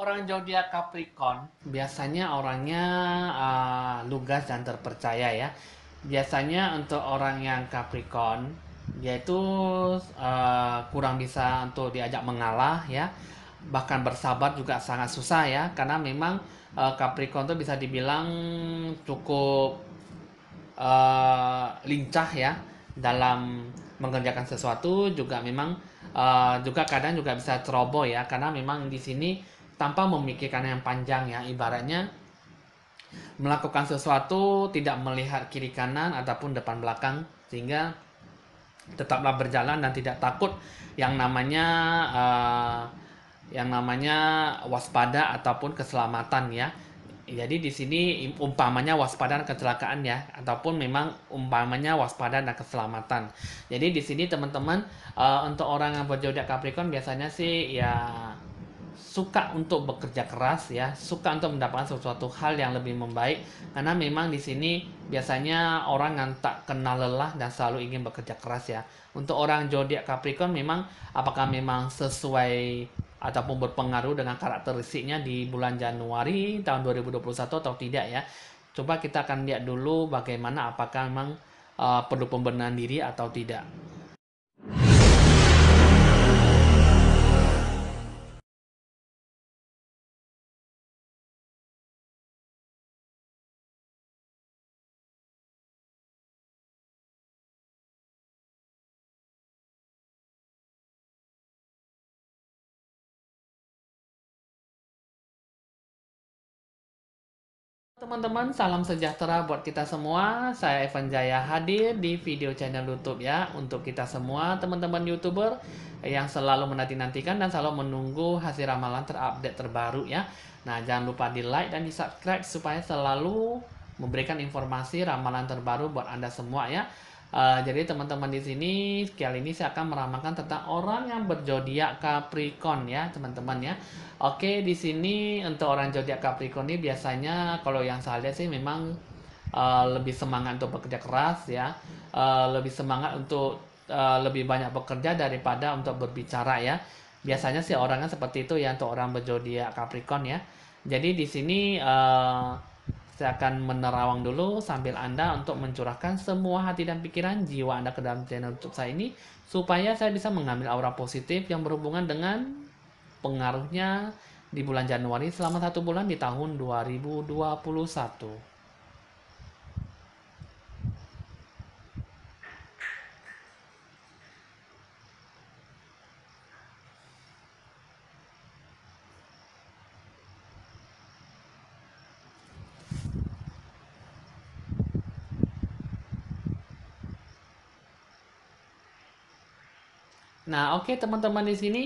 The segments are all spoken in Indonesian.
Orang zodiak Capricorn biasanya orangnya lugas dan terpercaya ya. Biasanya untuk orang yang Capricorn dia itu kurang bisa untuk diajak mengalah ya. Bahkan bersabar juga sangat susah ya karena memang Capricorn itu bisa dibilang cukup lincah ya dalam mengerjakan sesuatu, juga memang juga kadang juga bisa ceroboh ya karena memang di sini tanpa memikirkan yang panjang ya, ibaratnya melakukan sesuatu tidak melihat kiri kanan ataupun depan belakang, sehingga tetaplah berjalan dan tidak takut yang namanya uh, waspada ataupun keselamatan ya. Jadi di sini umpamanya waspada dan kecelakaan ya, ataupun memang umpamanya waspada dan keselamatan. Jadi di sini teman-teman, untuk orang yang berzodiak Capricorn biasanya sih ya suka untuk bekerja keras ya, suka untuk mendapatkan sesuatu hal yang lebih membaik, karena memang di sini biasanya orang yang tak kenal lelah dan selalu ingin bekerja keras ya. Untuk orang zodiak Capricorn memang apakah memang sesuai ataupun berpengaruh dengan karakteristiknya di bulan Januari tahun 2021 atau tidak ya. Coba kita akan lihat dulu bagaimana, apakah memang perlu pembenahan diri atau tidak. Teman-teman, salam sejahtera buat kita semua. Saya Evan Jaya hadir di video channel YouTube ya, untuk kita semua teman-teman YouTuber yang selalu menanti-nantikan dan selalu menunggu hasil ramalan terupdate terbaru ya. Nah, jangan lupa di like dan di subscribe supaya selalu memberikan informasi ramalan terbaru buat Anda semua ya. Jadi teman-teman di sini kali ini saya akan meramalkan tentang orang yang berzodiak Capricorn ya, teman-teman ya. Oke, di sini untuk orang zodiak Capricorn ini biasanya kalau yang saya lihat sih memang lebih semangat untuk bekerja keras ya, lebih semangat untuk lebih banyak bekerja daripada untuk berbicara ya. Biasanya sih orangnya seperti itu ya untuk orang berzodiak Capricorn ya. Jadi di sini saya akan menerawang dulu sambil Anda untuk mencurahkan semua hati dan pikiran jiwa Anda ke dalam channel YouTube saya ini, supaya saya bisa mengambil aura positif yang berhubungan dengan pengaruhnya di bulan Januari selama 1 bulan di tahun 2021. Nah, oke teman-teman di sini,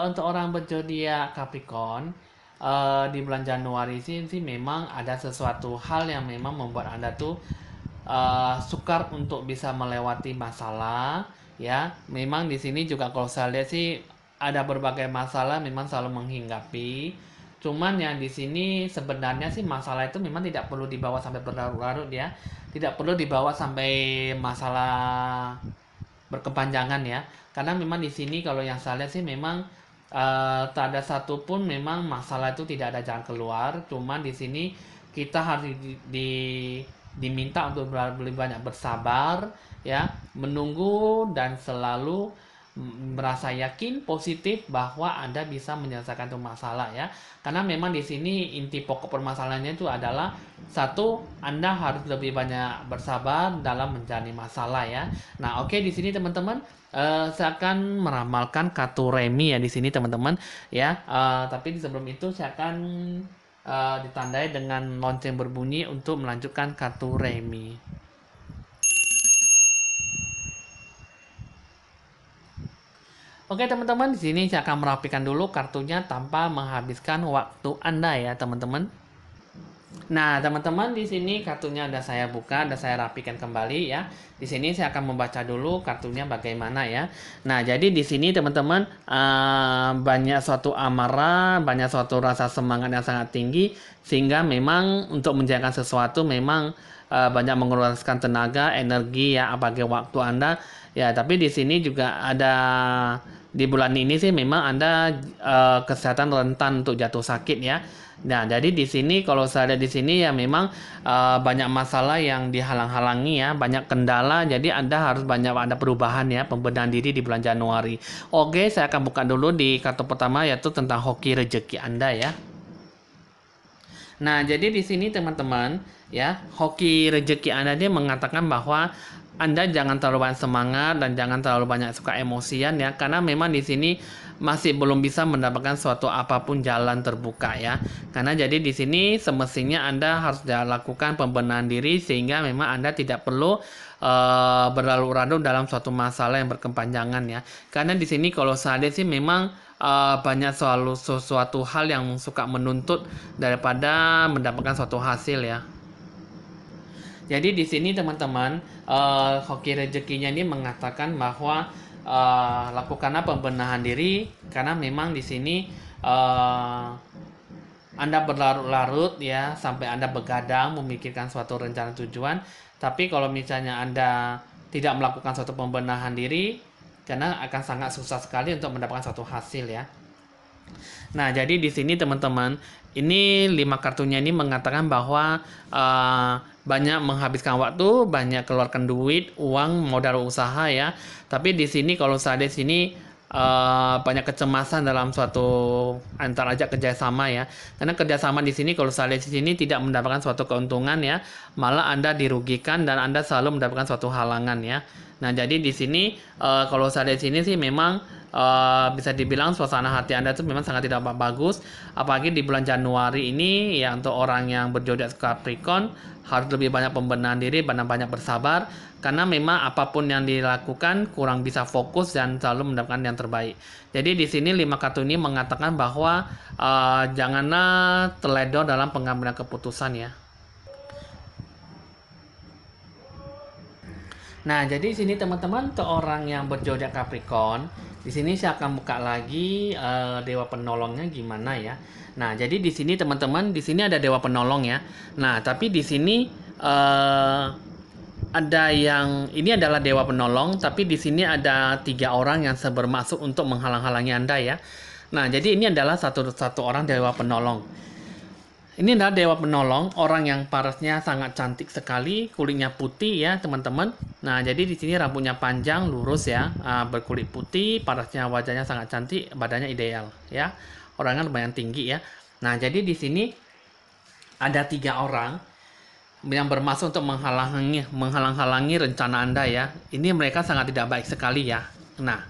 untuk orang berzodiak Capricorn di bulan Januari sih memang ada sesuatu hal yang memang membuat Anda tuh sukar untuk bisa melewati masalah ya. Memang di sini juga kalau saya lihat sih ada berbagai masalah memang selalu menghinggapi. Cuman yang di sini sebenarnya sih masalah itu memang tidak perlu dibawa sampai berlarut-larut ya. Tidak perlu dibawa sampai masalah berkepanjangan ya, karena memang di sini kalau yang saya lihat sih memang tak ada satupun memang masalah itu tidak ada jalan keluar. Cuman di sini kita harus diminta untuk lebih banyak bersabar ya, menunggu dan selalu merasa yakin positif bahwa Anda bisa menyelesaikan itu masalah ya. Karena memang di sini inti pokok permasalahannya itu adalah satu, Anda harus lebih banyak bersabar dalam menjalani masalah ya. Nah, oke di sini teman-teman, saya akan meramalkan kartu remi ya di sini teman-teman ya. Tapi sebelum itu saya akan ditandai dengan lonceng berbunyi untuk melanjutkan kartu remi. Oke teman-teman, di sini saya akan merapikan dulu kartunya tanpa menghabiskan waktu Anda ya teman-teman. Nah, teman-teman di sini kartunya udah saya buka, udah saya rapikan kembali ya. Di sini saya akan membaca dulu kartunya bagaimana ya. Nah, jadi di sini teman-teman banyak suatu amarah, banyak suatu rasa semangat yang sangat tinggi, sehingga memang untuk menjalankan sesuatu memang banyak mengeluarkan tenaga, energi ya, apalagi waktu Anda. Ya, tapi di sini juga ada di bulan ini sih memang Anda kesehatan rentan untuk jatuh sakit ya. Nah, jadi di sini kalau saya lihat di sini ya memang banyak masalah yang dihalang-halangi ya, banyak kendala. Jadi Anda harus ada perubahan ya, pembenahan diri di bulan Januari. Oke, saya akan buka dulu di kartu pertama yaitu tentang hoki rezeki Anda ya. Nah, jadi di sini teman-teman ya, hoki rezeki Anda dia mengatakan bahwa Anda jangan terlalu banyak semangat dan jangan terlalu banyak suka emosian ya, karena memang di sini masih belum bisa mendapatkan suatu apapun jalan terbuka ya. Karena jadi di sini semestinya Anda harus lakukan pembenahan diri sehingga memang Anda tidak perlu berlarut-larut dalam suatu masalah yang berkepanjangan ya. Karena di sini kalau saya lihat sih memang banyak selalu sesuatu hal yang suka menuntut daripada mendapatkan suatu hasil ya. Jadi di sini teman-teman, hoki rezekinya ini mengatakan bahwa lakukanlah pembenahan diri karena memang di sini Anda berlarut-larut ya sampai Anda begadang memikirkan suatu rencana tujuan. Tapi kalau misalnya Anda tidak melakukan suatu pembenahan diri, karena akan sangat susah sekali untuk mendapatkan suatu hasil ya. Nah, jadi di sini teman-teman, ini 5 kartunya ini mengatakan bahwa banyak menghabiskan waktu, banyak keluarkan duit, uang, modal usaha ya. Tapi di sini kalau saya di sini banyak kecemasan dalam suatu antar ajak kerjasama ya. Karena kerjasama di sini kalau saya lihat di sini tidak mendapatkan suatu keuntungan ya, malah Anda dirugikan dan Anda selalu mendapatkan suatu halangan ya. Nah, jadi di sini kalau saya lihat di sini sih memang bisa dibilang suasana hati Anda itu memang sangat tidak bagus, apalagi di bulan Januari ini ya. Untuk orang yang berzodiak Capricorn harus lebih banyak pembenahan diri, banyak bersabar karena memang apapun yang dilakukan kurang bisa fokus dan selalu mendapatkan yang terbaik. Jadi di sini 5 kartu ini mengatakan bahwa janganlah terledor dalam pengambilan keputusan ya. Nah, jadi di sini teman-teman untuk orang yang berzodiak Capricorn, di sini saya akan buka lagi dewa penolongnya gimana ya. Nah, jadi di sini teman-teman, di sini ada dewa penolong ya. Nah, tapi di sini ada yang ini adalah dewa penolong, tapi di sini ada 3 orang yang bermaksud untuk menghalang-halangi Anda ya. Nah, jadi ini adalah satu orang dewa penolong. Ini adalah dewa penolong, orang yang parasnya sangat cantik sekali, kulitnya putih ya teman-teman. Nah, jadi di sini rambutnya panjang, lurus ya, berkulit putih, parasnya wajahnya sangat cantik, badannya ideal ya. Orangnya lumayan tinggi ya. Nah, jadi di sini ada 3 orang yang bermaksud untuk menghalang-halangi rencana Anda ya. Ini mereka sangat tidak baik sekali ya. Nah,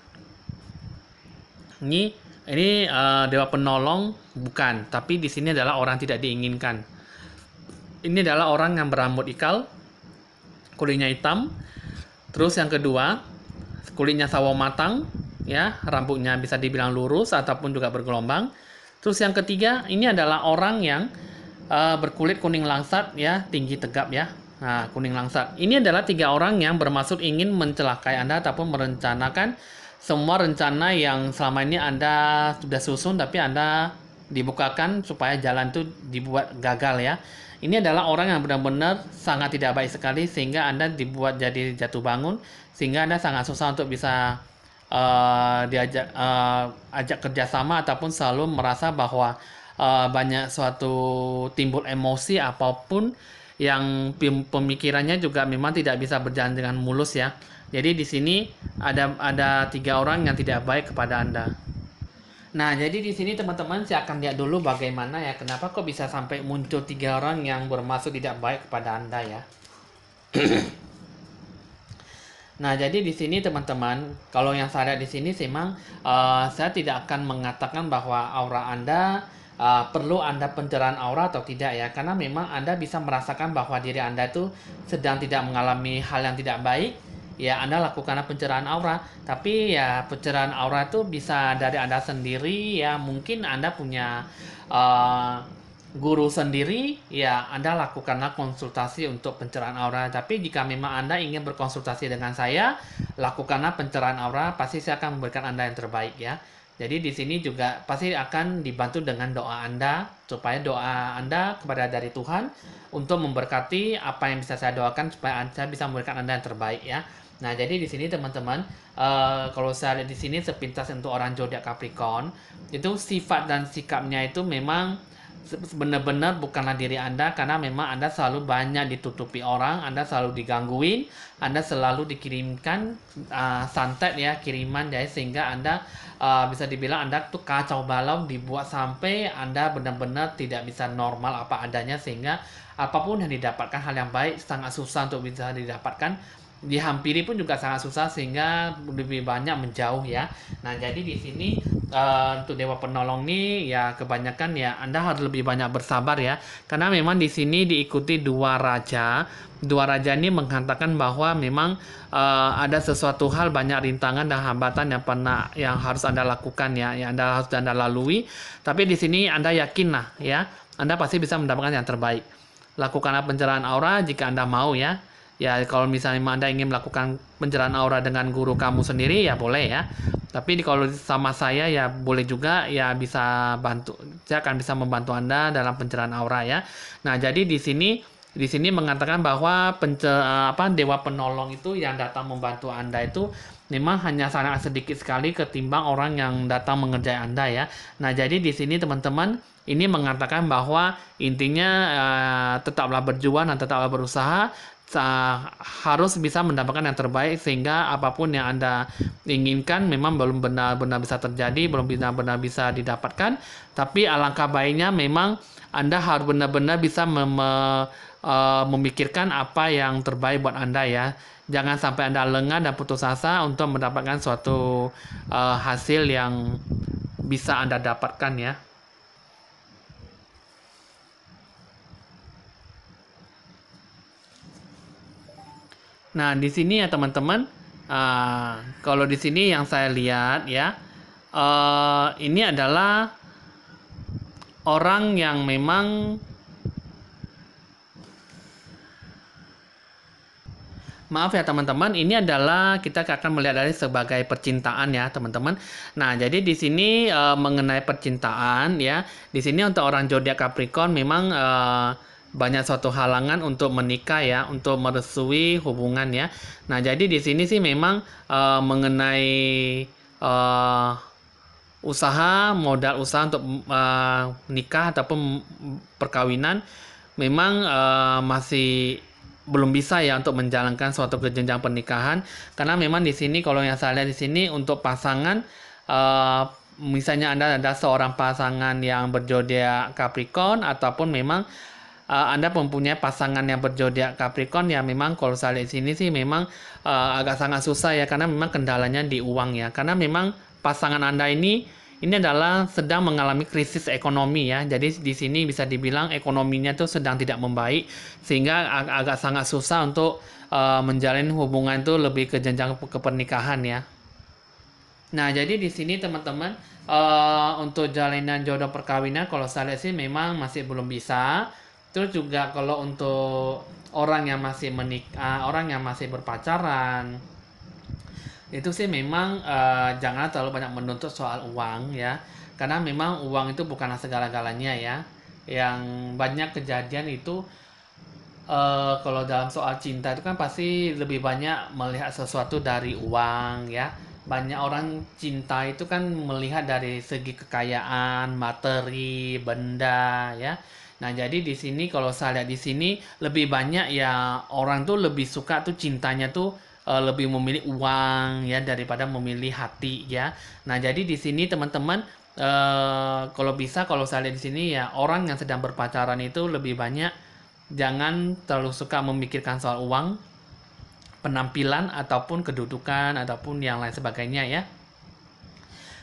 ini dewa penolong bukan, tapi di sini adalah orang tidak diinginkan. Ini adalah orang yang berambut ikal, kulitnya hitam. Terus yang kedua, kulitnya sawo matang, ya, rambutnya bisa dibilang lurus ataupun juga bergelombang. Terus yang ketiga, ini adalah orang yang berkulit kuning langsat, ya, tinggi tegap ya. Nah, kuning langsat. Ini adalah 3 orang yang bermaksud ingin mencelakai Anda ataupun merencanakan semua rencana yang selama ini Anda sudah susun tapi Anda dibukakan supaya jalan itu dibuat gagal ya. Ini adalah orang yang benar-benar sangat tidak baik sekali sehingga Anda dibuat jadi jatuh bangun, sehingga Anda sangat susah untuk bisa diajak ajak kerjasama ataupun selalu merasa bahwa banyak suatu timbul emosi apapun yang pemikirannya juga memang tidak bisa berjalan dengan mulus ya. Jadi di sini ada 3 orang yang tidak baik kepada Anda. Nah, jadi di sini teman-teman saya akan lihat dulu bagaimana ya, kenapa kok bisa sampai muncul 3 orang yang bermaksud tidak baik kepada Anda ya. Nah, jadi di sini teman-teman, kalau yang saya lihat di sini memang saya tidak akan mengatakan bahwa aura Anda perlu Anda pencerahan aura atau tidak ya, karena memang Anda bisa merasakan bahwa diri Anda itu sedang tidak mengalami hal yang tidak baik. Ya, Anda lakukan pencerahan aura, tapi ya pencerahan aura itu bisa dari Anda sendiri ya. Mungkin Anda punya guru sendiri ya, Anda lakukanlah konsultasi untuk pencerahan aura. Tapi jika memang Anda ingin berkonsultasi dengan saya, lakukanlah pencerahan aura, pasti saya akan memberikan Anda yang terbaik ya. Jadi di sini juga pasti akan dibantu dengan doa Anda, supaya doa Anda kepada dari Tuhan untuk memberkati apa yang bisa saya doakan supaya saya bisa memberikan Anda yang terbaik ya. Nah, jadi di sini teman-teman, kalau saya lihat di sini sepintas untuk orang zodiak Capricorn, itu sifat dan sikapnya itu memang benar-benar bukanlah diri Anda, karena memang Anda selalu banyak ditutupi orang, Anda selalu digangguin, Anda selalu dikirimkan santet ya, kiriman ya, sehingga Anda bisa dibilang Anda tuh kacau balau, dibuat sampai Anda benar-benar tidak bisa normal apa adanya, sehingga apapun yang didapatkan hal yang baik sangat susah untuk bisa didapatkan, dihampiri pun juga sangat susah, sehingga lebih banyak menjauh ya. Nah, jadi di sini untuk dewa penolong nih ya kebanyakan ya Anda harus lebih banyak bersabar ya. Karena memang di sini diikuti dua raja. Dua raja ini mengatakan bahwa memang ada sesuatu hal, banyak rintangan dan hambatan yang harus Anda lakukan ya, yang harus Anda lalui. Tapi di sini Anda yakin lah ya, Anda pasti bisa mendapatkan yang terbaik. Lakukanlah pencerahan aura jika Anda mau ya. Ya, kalau misalnya Anda ingin melakukan pencerahan aura dengan guru kamu sendiri ya boleh ya. Tapi kalau sama saya ya boleh juga ya, bisa bantu. Saya akan bisa membantu Anda dalam pencerahan aura ya. Nah, jadi di sini mengatakan bahwa dewa penolong itu yang datang membantu Anda itu memang hanya sangat sedikit sekali ketimbang orang yang datang mengerjai Anda ya. Nah, jadi di sini teman-teman ini mengatakan bahwa intinya tetaplah berjuang dan tetaplah berusaha, harus bisa mendapatkan yang terbaik, sehingga apapun yang Anda inginkan memang belum benar-benar bisa terjadi, belum benar-benar bisa didapatkan, tapi alangkah baiknya memang Anda harus benar-benar bisa memikirkan apa yang terbaik buat Anda ya. Jangan sampai Anda lengah dan putus asa untuk mendapatkan suatu hasil yang bisa Anda dapatkan ya. Nah, di sini ya teman-teman, kalau di sini yang saya lihat ya, ini adalah orang yang memang, maaf ya teman-teman, ini adalah kita akan melihat dari sebagai percintaan ya teman-teman. Nah, jadi di sini mengenai percintaan ya, di sini untuk orang zodiak Capricorn memang banyak suatu halangan untuk menikah ya, untuk merestui hubungan ya. Nah, jadi di sini sih memang mengenai eh, modal usaha untuk nikah ataupun perkawinan memang masih belum bisa ya untuk menjalankan suatu jenjang pernikahan, karena memang di sini kalau yang saya lihat di sini untuk pasangan, eh, misalnya Anda ada seorang pasangan yang berzodiak Capricorn, ataupun memang Anda mempunyai pasangan yang berzodiak Capricorn, ya memang kalau saya lihat di sini sih memang agak sangat susah ya, karena memang kendalanya di uang ya, karena memang pasangan Anda ini adalah sedang mengalami krisis ekonomi ya. Jadi di sini bisa dibilang ekonominya tuh sedang tidak membaik, sehingga agak sangat susah untuk menjalin hubungan itu lebih ke jenjang ke pernikahan ya. Nah, jadi di sini teman-teman, untuk jalinan jodoh perkawinan kalau saya lihat sih memang masih belum bisa. Terus juga kalau untuk orang yang masih menikah, orang yang masih berpacaran, itu sih memang jangan terlalu banyak menuntut soal uang ya, karena memang uang itu bukanlah segala-galanya ya. Yang banyak kejadian itu kalau dalam soal cinta itu kan pasti lebih banyak melihat sesuatu dari uang ya. Banyak orang cinta itu kan melihat dari segi kekayaan, materi, benda ya. Nah, jadi di sini kalau saya lihat di sini lebih banyak ya, orang tuh lebih suka tuh cintanya tuh lebih memilih uang ya daripada memilih hati ya. Nah, jadi di sini teman-teman, kalau bisa kalau saya lihat di sini ya, orang yang sedang berpacaran itu lebih banyak jangan terlalu suka memikirkan soal uang, penampilan ataupun kedudukan ataupun yang lain sebagainya ya.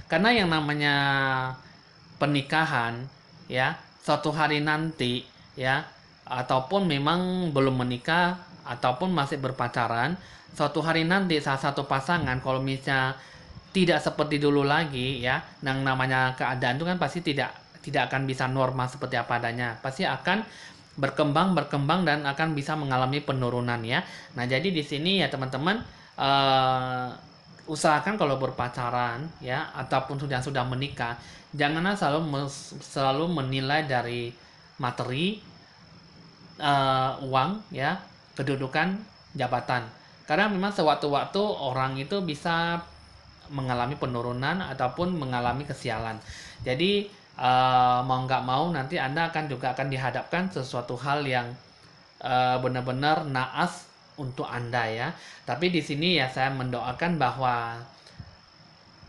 Karena yang namanya pernikahan ya, suatu hari nanti ya, ataupun memang belum menikah ataupun masih berpacaran, suatu hari nanti salah satu pasangan kalau misalnya tidak seperti dulu lagi ya, yang namanya keadaan itu kan pasti tidak akan bisa normal seperti apa adanya, pasti akan berkembang dan akan bisa mengalami penurunan ya. Nah, jadi di sini ya teman-teman, eh, usahakan kalau berpacaran ya ataupun sudah menikah, janganlah selalu menilai dari materi, uang ya, kedudukan, jabatan. Karena memang sewaktu-waktu orang itu bisa mengalami penurunan ataupun mengalami kesialan. Jadi mau nggak mau nanti Anda akan dihadapkan sesuatu hal yang benar-benar naas untuk Anda ya. Tapi di sini ya saya mendoakan bahwa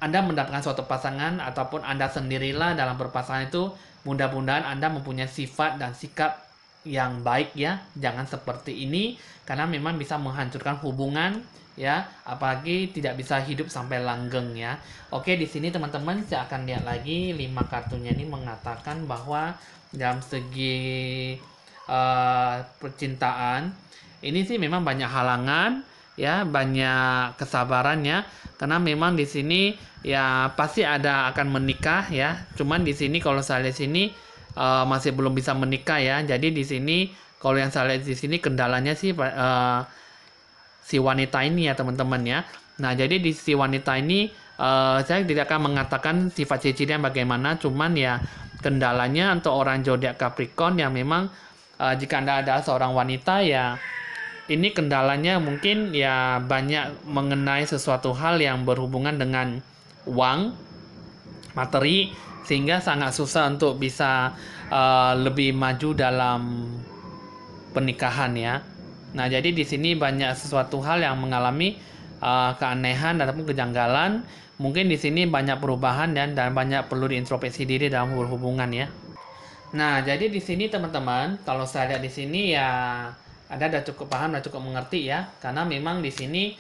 Anda mendapatkan suatu pasangan ataupun Anda sendirilah dalam berpasangan itu, mudah-mudahan Anda mempunyai sifat dan sikap yang baik ya. Jangan seperti ini karena memang bisa menghancurkan hubungan ya, apalagi tidak bisa hidup sampai langgeng ya. Oke, di sini teman-teman saya akan lihat lagi 5 kartunya ini mengatakan bahwa dalam segi percintaan ini sih memang banyak halangan ya, banyak kesabarannya karena memang di sini ya pasti ada akan menikah ya. Cuman di sini kalau saya lihat sini masih belum bisa menikah ya. Jadi di sini kalau yang saya lihat di sini kendalanya sih si wanita ini ya teman-teman ya. Nah, jadi di si wanita ini saya tidak akan mengatakan sifat cirinya bagaimana, cuman ya kendalanya untuk orang zodiak Capricorn yang memang jika Anda ada seorang wanita ya ini kendalanya mungkin ya banyak mengenai sesuatu hal yang berhubungan dengan uang, materi, sehingga sangat susah untuk bisa lebih maju dalam pernikahan ya. Nah, jadi di sini banyak sesuatu hal yang mengalami keanehan ataupun kejanggalan. Mungkin di sini banyak perubahan dan banyak perlu diintrospeksi diri dalam berhubungan ya. Nah, jadi di sini teman-teman, kalau saya lihat di sini ya Anda sudah cukup paham dan cukup mengerti ya, karena memang di sini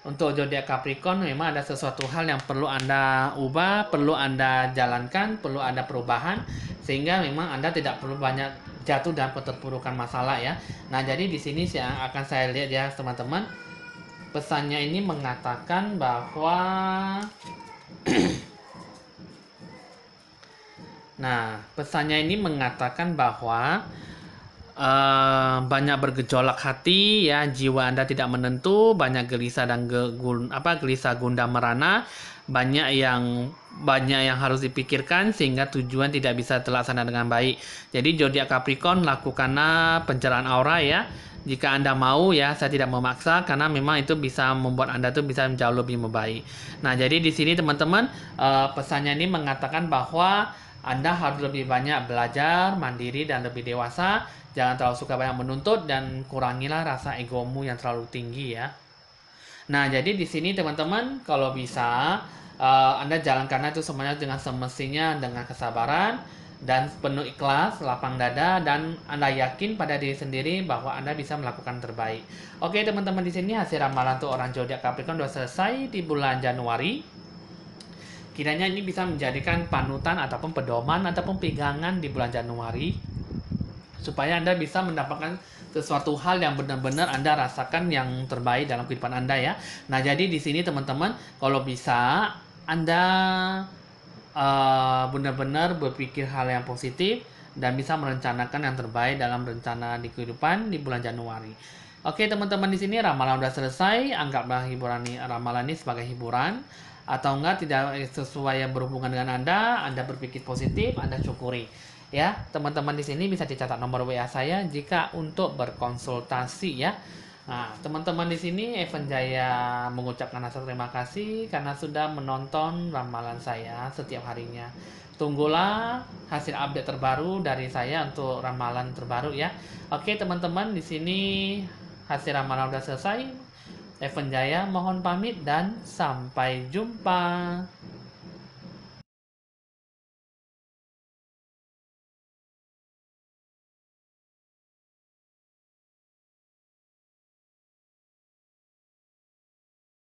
untuk zodiak Capricorn memang ada sesuatu hal yang perlu Anda ubah, perlu Anda jalankan, perlu ada perubahan sehingga memang Anda tidak perlu banyak jatuh dalam keterpurukan masalah ya. Nah, jadi di sini yang akan saya lihat ya teman-teman, pesannya ini mengatakan bahwa nah, pesannya ini mengatakan bahwa banyak bergejolak hati ya, jiwa Anda tidak menentu, banyak gelisah dan gelisah gundah merana, banyak yang harus dipikirkan sehingga tujuan tidak bisa terlaksana dengan baik. Jadi zodiak Capricorn, lakukanlah pencerahan aura ya. Jika Anda mau ya, saya tidak memaksa karena memang itu bisa membuat Anda tuh bisa jauh lebih membaik. Nah, jadi di sini teman-teman pesannya ini mengatakan bahwa Anda harus lebih banyak belajar, mandiri dan lebih dewasa. Jangan terlalu suka banyak menuntut dan kurangilah rasa egomu yang terlalu tinggi ya. Nah, jadi di sini teman-teman kalau bisa Anda jalankan itu semuanya dengan semestinya, dengan kesabaran dan penuh ikhlas, lapang dada, dan Anda yakin pada diri sendiri bahwa Anda bisa melakukan terbaik. Oke teman-teman, di sini hasil ramalan untuk orang zodiak Capricorn sudah selesai di bulan Januari. Kiranya ini bisa menjadikan panutan ataupun pedoman ataupun pegangan di bulan Januari supaya Anda bisa mendapatkan sesuatu hal yang benar-benar Anda rasakan yang terbaik dalam kehidupan Anda ya. Nah, jadi di sini teman-teman, kalau bisa Anda benar-benar berpikir hal yang positif dan bisa merencanakan yang terbaik dalam rencana di kehidupan di bulan Januari. Oke teman-teman, di sini ramalan udah selesai. Anggaplah ramalan ini sebagai hiburan, atau enggak tidak sesuai yang berhubungan dengan Anda berpikir positif, Anda syukuri. Ya, teman-teman di sini bisa dicatat nomor WA saya jika untuk berkonsultasi ya. Nah, teman-teman di sini Evan Jaya mengucapkan rasa terima kasih karena sudah menonton ramalan saya setiap harinya. Tunggulah hasil update terbaru dari saya untuk ramalan terbaru ya. Oke, teman-teman di sini hasil ramalan sudah selesai. Evan Jaya mohon pamit dan sampai jumpa.